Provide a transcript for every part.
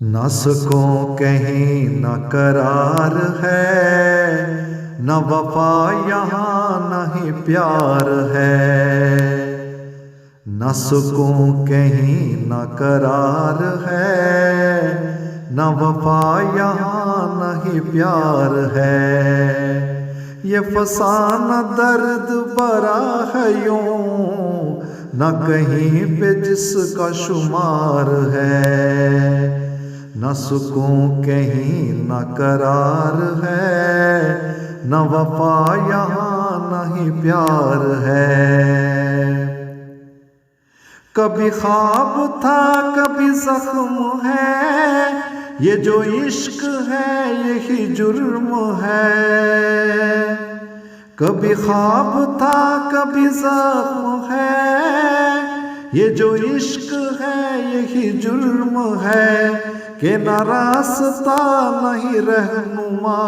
न सुकून कहीं न करार है, न वफा यहाँ न ही प्यार है। न सुकून कहीं न करार है, न वफा यहाँ न ही प्यार है। ये फसाना दर्द भरा है यूं, न कहीं पे जिसका शुमार है। न सुकून कहीं न करार है, न वफा यहाँ न ही प्यार है। कभी ख्वाब था कभी जख्म है, ये जो इश्क है यही जुर्म है। कभी ख्वाब था कभी जख्म है, ये जो इश्क है यही जुर्म है। कि न रास्ता नहीं रहनुमा,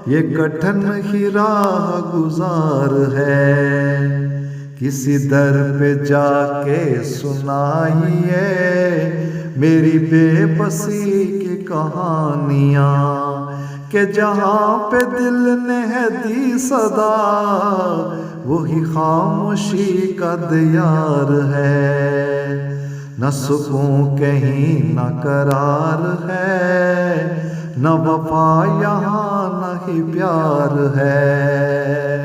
ये कठिन ही राह गुजार है। किसी दर पे जाके सुनाइए मेरी बेबसी की कहानियाँ, कि जहाँ पे दिल ने है दी सदा, वही खामोशी का दियार है। न सुकून कहीं न करार है, न वफा यहाँ न ही प्यार है।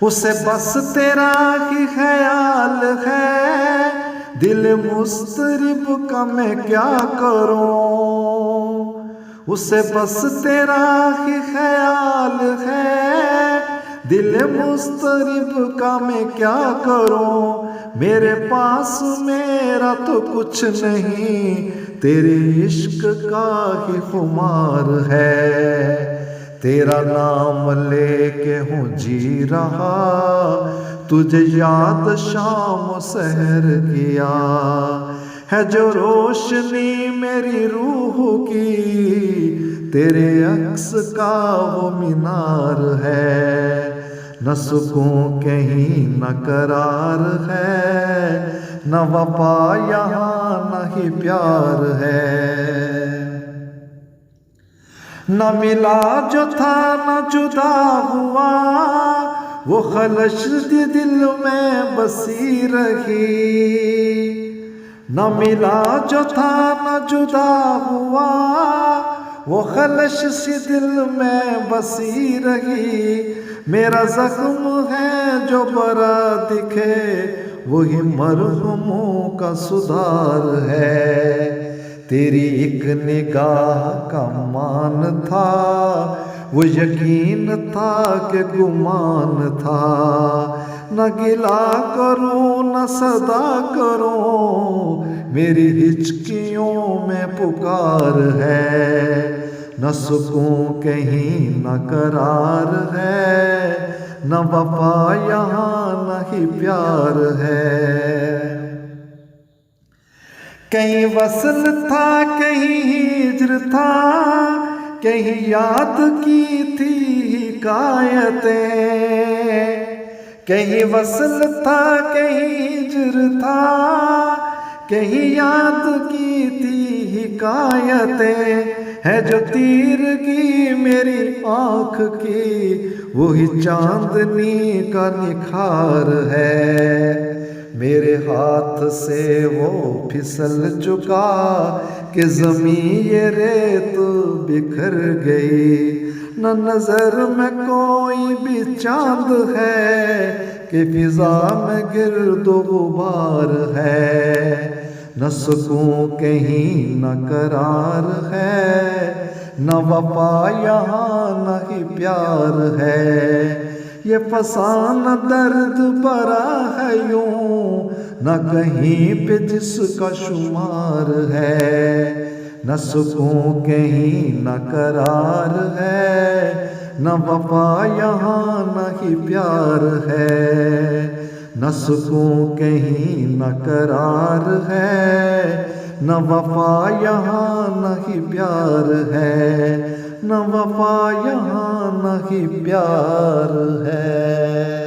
उसे बस तेरा ही ख्याल है, दिल मुस्तरिब का मैं क्या करूं। उसे बस तेरा ही ख्याल है, दिल मुस्तरिब का मैं क्या करूं। मेरे पास मेरा तो कुछ नहीं, तेरे इश्क का ही खुमार है। तेरा नाम लेके हूँ जी रहा, तुझे याद शाम सहर किया है। जो रोशनी मेरी रूह की, तेरे अक्स का वो मीनार है। न सुकून कहीं न करार है, न वफा यहाँ न ही प्यार है। न मिला जो था न जुदा हुआ, वो खलश दिल में बसी रही। न मिला जो था न जुदा हुआ, वो खलश सी दिल में बसी रही। मेरा जख्म है जो बरा दिखे, वही मरहमों का सुधार है। तेरी एक निगाह का मान था, वो यकीन था कि गुमान था। न गिला करूं न सदा करूं, मेरी हिचकियों में पुकार है। न सुकून कहीं न करार है, न वफा यहाँ न ही प्यार है। कहीं वसल था कहीं हिज्र था, कहीं याद की थी हिकायतें। कहीं वसल था कहीं हिज्र था, कहीं याद की थी हिकायतें। है जो तीरगी मेरी आँख की, वही चांदनी का निखार है। मेरे हाथ से वो फिसल चुका कि ज़मीं ये रेत बिखर गई। न नज़र में कोई भी चांद है, कि फिजा में गिरदो गुबार है। न सुकून कहीं न करार है, न वफा यहाँ न ही प्यार है। ये फसाना दर्द भरा है यूं, न कहीं पे जिसका शुमार है। न सुकून कहीं न करार है, न वफा यहाँ न ही प्यार है। न सुकून कहीं न करार है, न वफा यहाँ न ही प्यार है। न वफा यहाँ न ही प्यार है।